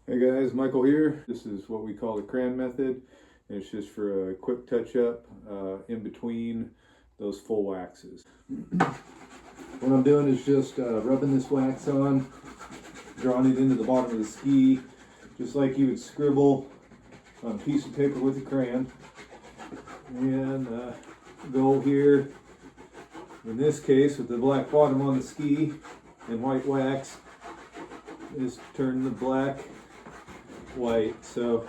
Hey guys, Michael here. This is what we call the crayon method. And it's just for a quick touch up in between those full waxes. What I'm doing is just rubbing this wax on, drawing it into the bottom of the ski, just like you would scribble on a piece of paper with a crayon. And goal here, in this case with the black bottom on the ski and white wax, is turn the black white. So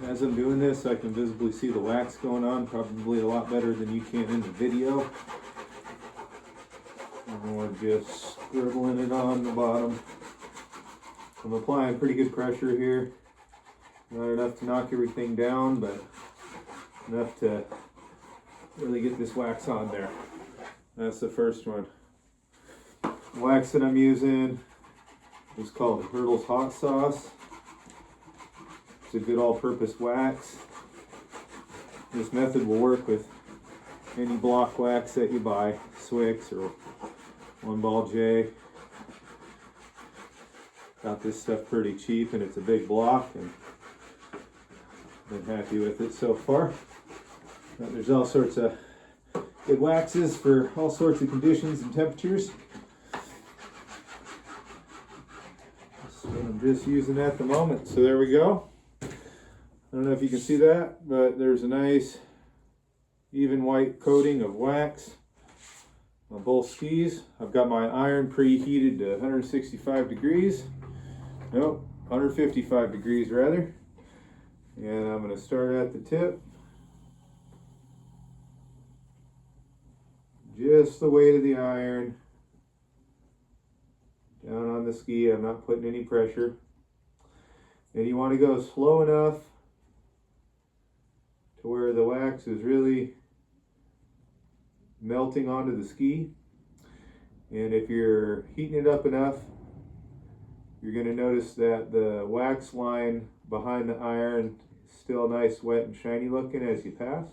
as I'm doing this, I can visibly see the wax going on, probably a lot better than you can in the video. And we're just scribbling it on the bottom. I'm applying pretty good pressure here. Not enough to knock everything down, but enough to really get this wax on there. That's the first one. The wax that I'm using is called Hurdle's Hot Sauce. It's a good all-purpose wax. This method will work with any block wax that you buy, Swix or One Ball J. Got this stuff pretty cheap and it's a big block, and been happy with it so far. But there's all sorts of good waxes for all sorts of conditions and temperatures. That's what I'm just using at the moment. So there we go. I don't know if you can see that, but there's a nice even white coating of wax on both skis. I've got my iron preheated to 165 degrees. Nope, 155 degrees rather. And I'm going to start at the tip. Just the weight of the iron down on the ski. I'm not putting any pressure. And you want to go slow enough to where the wax is really melting onto the ski. And if you're heating it up enough, you're going to notice that the wax line behind the iron is still nice, wet, and shiny looking as you pass.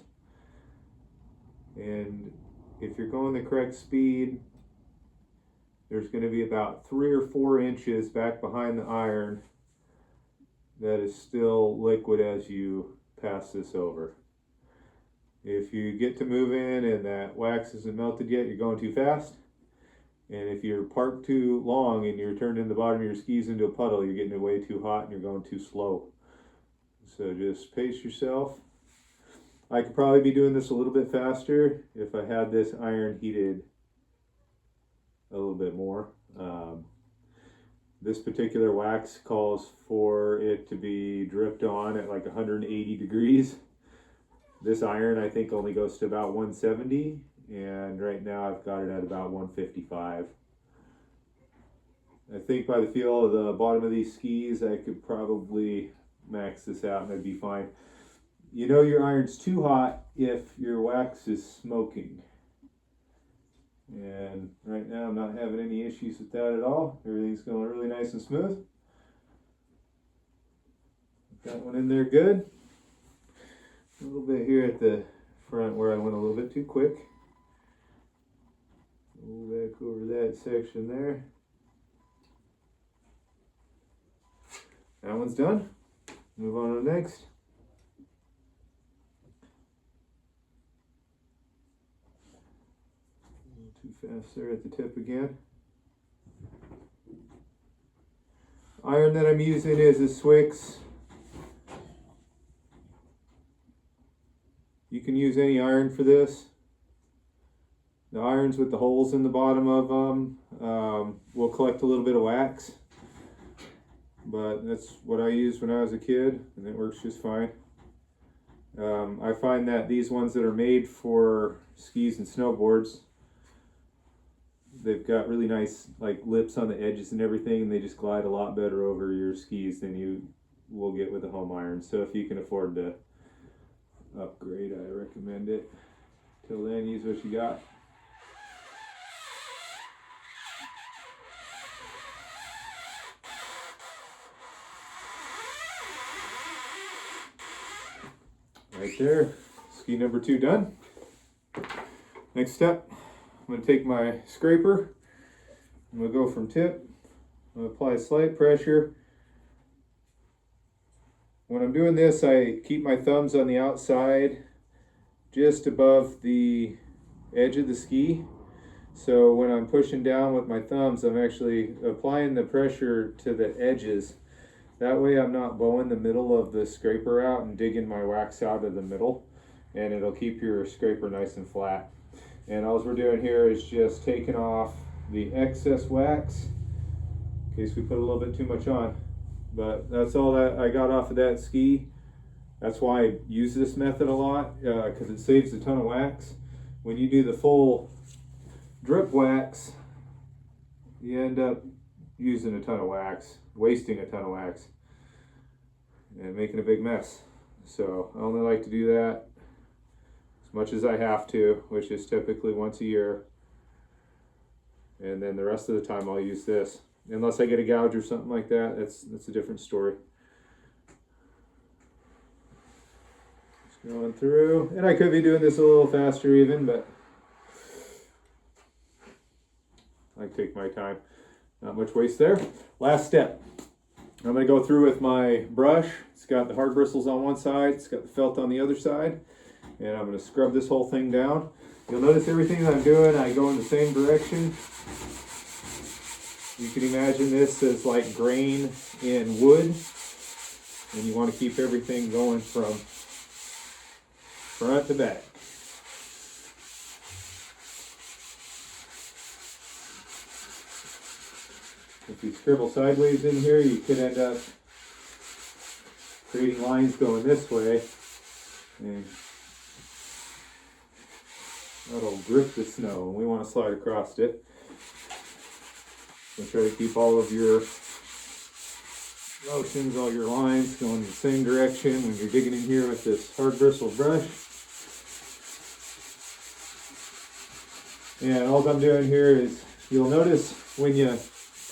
And if you're going the correct speed, there's going to be about 3 or 4 inches back behind the iron that is still liquid as you pass this over. If you get to moving and that wax isn't melted yet, you're going too fast. And if you're parked too long and you're turning the bottom of your skis into a puddle, you're getting it way too hot and you're going too slow. So just pace yourself. I could probably be doing this a little bit faster if I had this iron heated a little bit more. This particular wax calls for it to be dripped on at like 180 degrees. This iron I think only goes to about 170, and right now I've got it at about 155. I think by the feel of the bottom of these skis, I could probably max this out and I'd be fine. You know your iron's too hot if your wax is smoking. And right now I'm not having any issues with that at all. Everything's going really nice and smooth. Got one in there good. A little bit here at the front where I went a little bit too quick. Go back over that section there. That one's done. Move on to the next. A little too fast there at the tip again. Iron that I'm using is a Swix. You can use any iron for this. The irons with the holes in the bottom of them will collect a little bit of wax. But that's what I used when I was a kid, and it works just fine. I find that these ones that are made for skis and snowboards, they've got really nice like lips on the edges and everything, and they just glide a lot better over your skis than you will get with a home iron. So if you can afford to upgrade, I recommend it. Till then, use what you got. Right there, ski number 2 done. Next step, I'm going to take my scraper, I'm going to go from tip I'll apply slight pressure. When I'm doing this, I keep my thumbs on the outside just above the edge of the ski. So when I'm pushing down with my thumbs, I'm actually applying the pressure to the edges. That way I'm not bowing the middle of the scraper out and digging my wax out of the middle, and it'll keep your scraper nice and flat. And all we're doing here is just taking off the excess wax in case we put a little bit too much on. But that's all that I got off of that ski. That's why I use this method a lot, because it saves a ton of wax. When you do the full drip wax, you end up using a ton of wax, wasting a ton of wax, and making a big mess. So I only like to do that as much as I have to, which is typically once a year. And then the rest of the time I'll use this. Unless I get a gouge or something like that, that's a different story. Just going through, and I could be doing this a little faster even, but I take my time. Not much waste there. Last step. I'm going to go through with my brush. It's got the hard bristles on one side, it's got the felt on the other side, and I'm going to scrub this whole thing down. You'll notice everything that I'm doing, I go in the same direction. You can imagine this as like grain in wood, and you want to keep everything going from front to back. If you scribble sideways in here, you could end up creating lines going this way, and that'll grip the snow, and we want to slide across it. So try to keep all of your motions, all your lines going in the same direction when you're digging in here with this hard bristle brush. And all I'm doing here is, you'll notice when you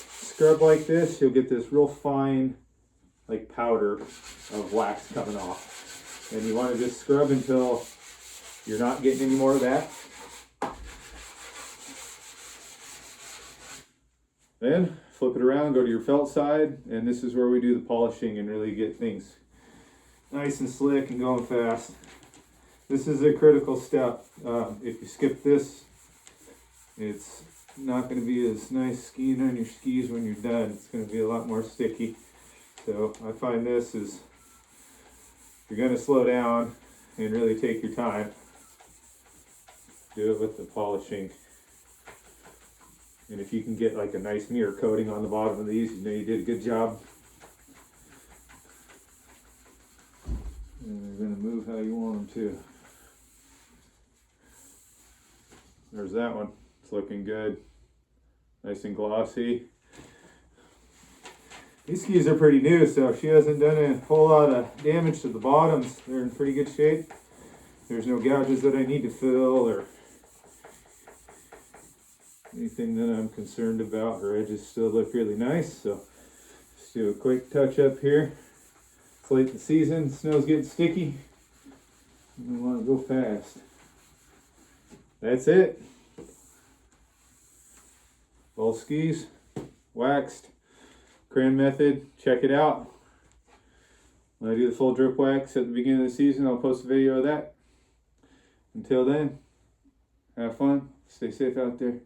scrub like this, you'll get this real fine like powder of wax coming off. And you want to just scrub until you're not getting any more of that. Then flip it around, go to your felt side, and this is where we do the polishing and really get things nice and slick and going fast. This is a critical step. If you skip this, it's not going to be as nice skiing on your skis when you're done. It's going to be a lot more sticky. So I find this is, you're going to slow down and really take your time. Do it with the polishing. And if you can get like a nice mirror coating on the bottom of these, you know you did a good job. And they're going to move how you want them to. There's that one. It's looking good. Nice and glossy. These skis are pretty new, so she hasn't done a whole lot of damage to the bottoms. They're in pretty good shape. There's no gouges that I need to fill or anything that I'm concerned about. Her edges still look really nice, so just do a quick touch up here. It's late in the season, snow's getting sticky. We want to go fast. That's it. Both skis waxed. Crayon method, check it out. When I do the full drip wax at the beginning of the season, I'll post a video of that. Until then, have fun, stay safe out there.